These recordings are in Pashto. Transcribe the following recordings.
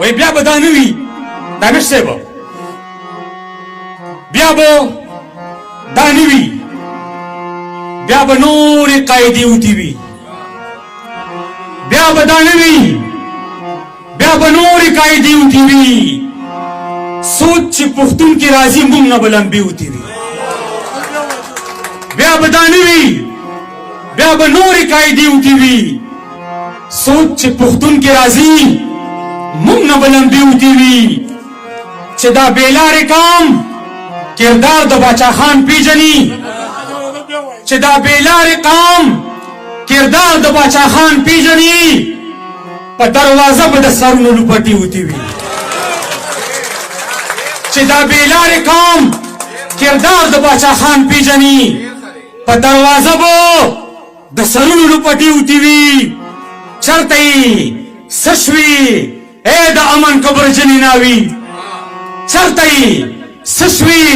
وای بیا به دا نه وي دانش صاحب بیا به دا نه وي بیا به نورې قاعدې وتې وي بیا به دا نه وي بیا به نورې قاعدې وتې وي سوچ چې پښتون کې راځي موږ نه به لمبې وتې وي بیا به دا نه وي بیا به نورې قاعدې وتې وي سوچ چې پښتون کې راځي موږ نه به لمبې وتې وي چې دا بېلارې قوم کردار د باچا خان پیژني چې دا بېلارې قوم کردار د باچا خان پیژني په دروازه به د سرونو لوپټې وتې وي چې دا بېلارې قوم کردار د باچا خان پیژني په دروازه به د سرونو لوپټې وتې وي چرته یې څه شوي ای د امن کبرجنې ناوي چرته یې څه شوي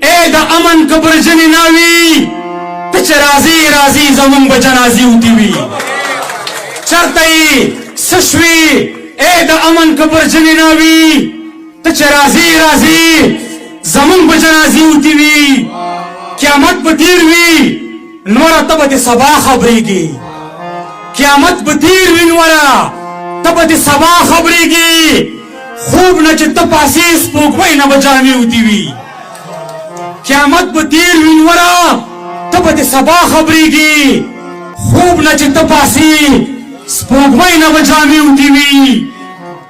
ای د امن کبرجنې ناوي ته چې راځې راځې زموږ به جنازې وتې وي چرته یې څه شوي ای د امن کبرجنې ناوي ته چې راځې راځې زموږ به جنازې وتې وي قیامت به تیر وي نوره ته به د سبا خبرېږي قیامت به تیر وي نوره ته به د سبا خبرېږي خوب نه چې ته پاسې سپوږمۍ نه به جامې وتې وي قیامت به تیر وي نوره ته به د سبا خبرېږي خوب نه چې ته پاسې سپوږمۍ نه به جامې وتې وي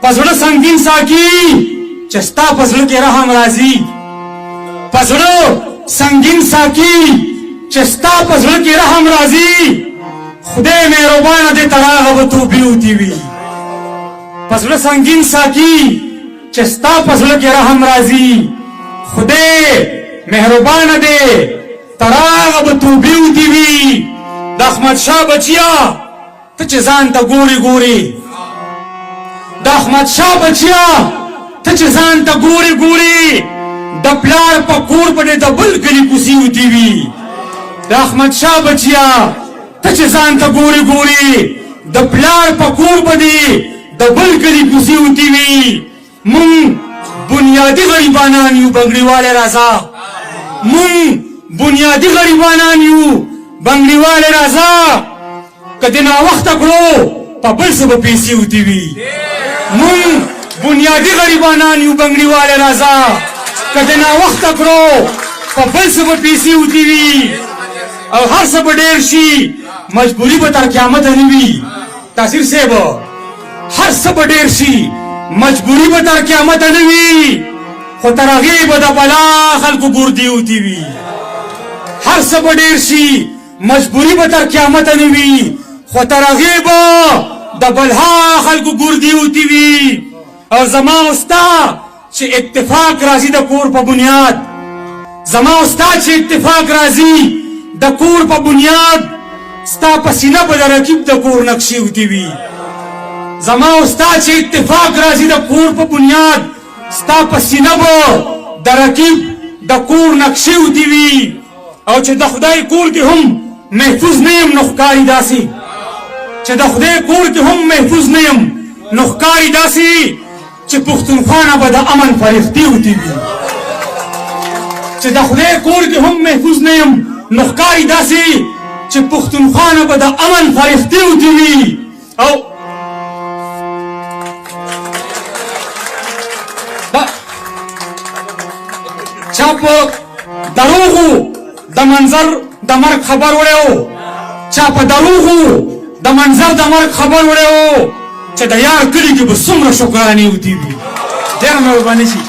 په زړه سنګین ساکي چې ستا په زړه کې رحم راځي په زړه سنګین ساکي چې ستا په زړه کې رحم راځي خدای مهربانه دې تراغه به توبې وتې وي په زړه سنګین ساکي چې ستا په زړه کې رحم راځي خدای مهربانه دې تراغه به توبې وتې وي د احمدشاه بچیا ته چې ځان ته ګورې ګورې د احمدشاه بچیا ته چې ځان ته ګورې ګورې د پلار په کور باندې د بل کلي کوڅې وتې وي د احمدشاه بچیا ته چې ځان ته ګورې ګورې د پلار په کور باندې د بل کلي کوڅې وتې وي مونږ بنیادي غریبانان یو بنګړیواله راځه مونږ بنیادي غریبانان یو بنګړیواله راځه کدی ناوخته کړو په بل څه به پیسې وتې وي مونږ بنیادي غریبانان یو بنګړیواله راځه کدی ناوخته کړو په بل څه به پیسې وتې وي او هر څه به ډېر شي مجبوري به تر قیامته نه وي تاثیر صاحب هر څه به ډېر شي مجبوري به تر قیامته نه وي خو تر هغې به د بلا خلکو ګردې وتې وي هر څه به ډېر شي مجبوري به تر قیامته نه وي خو تر هغې به د بلها خلکو ګردې وتې وي او زما او ستا چې اتفاق راځي د کور په بنیاد زما او ستا چې اتفاق راځي د کور په بنیاد ستا په سینه به د رقیب د کور نقشې وتې وي زما او ستا چې اتفاق راځي د کور په بنیاد ستا په سینه به د رقیب د کور نقشې وتې وي او چې د خدای کور کې هم محفوظ نه یم نو ښکاري داسې چې د خدای کور کې هم محفوظ نه یم نو ښکاري داسې چې پښتونخوا به د امن فرښتې وتې وي چې د خدای کور کې هم محفوظ نه یم نو ښکاري داسې چې پښتونخوا به د امن فرښتې وتې وي او چا په دروغو د منظر د مرګ خبر وړی و چا په دروغو د منظر د مرګ خبر وړی و چې د یار کلي کې به څومره شکرانې وتې وي ډېره مهرباني شي